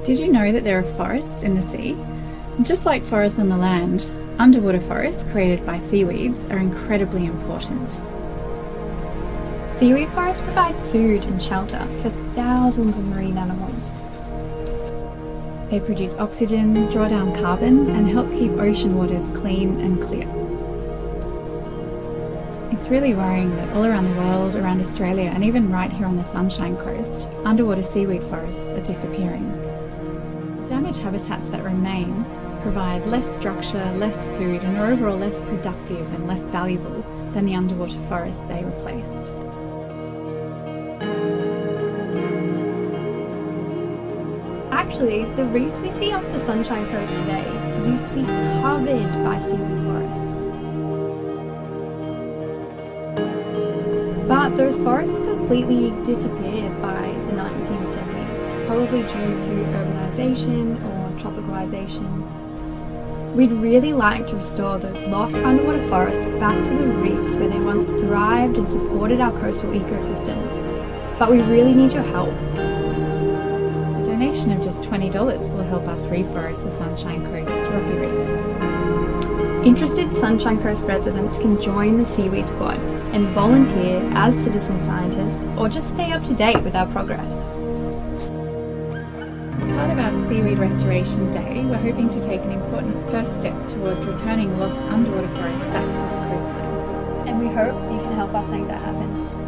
Did you know that there are forests in the sea? Just like forests on the land, underwater forests created by seaweeds are incredibly important. Seaweed forests provide food and shelter for thousands of marine animals. They produce oxygen, draw down carbon, and help keep ocean waters clean and clear. It's really worrying that all around the world, around Australia, and even right here on the Sunshine Coast, underwater seaweed forests are disappearing. The damaged habitats that remain provide less structure, less food, and are overall less productive and less valuable than the underwater forests they replaced. Actually, the reefs we see off the Sunshine Coast today used to be covered by seaweed forests. But those forests completely disappeared by the 1970s, probably due to urbanization or tropicalization. We'd really like to restore those lost underwater forests back to the reefs where they once thrived and supported our coastal ecosystems. But we really need your help. A donation of just $20 will help us reforest the Sunshine Coast's rocky reefs. Interested Sunshine Coast residents can join the Seaweed Squad and volunteer as citizen scientists or just stay up to date with our progress. As part of our Seaweed Restoration Day, we're hoping to take an important first step towards returning lost underwater forests back to our coastline. And we hope you can help us make that happen.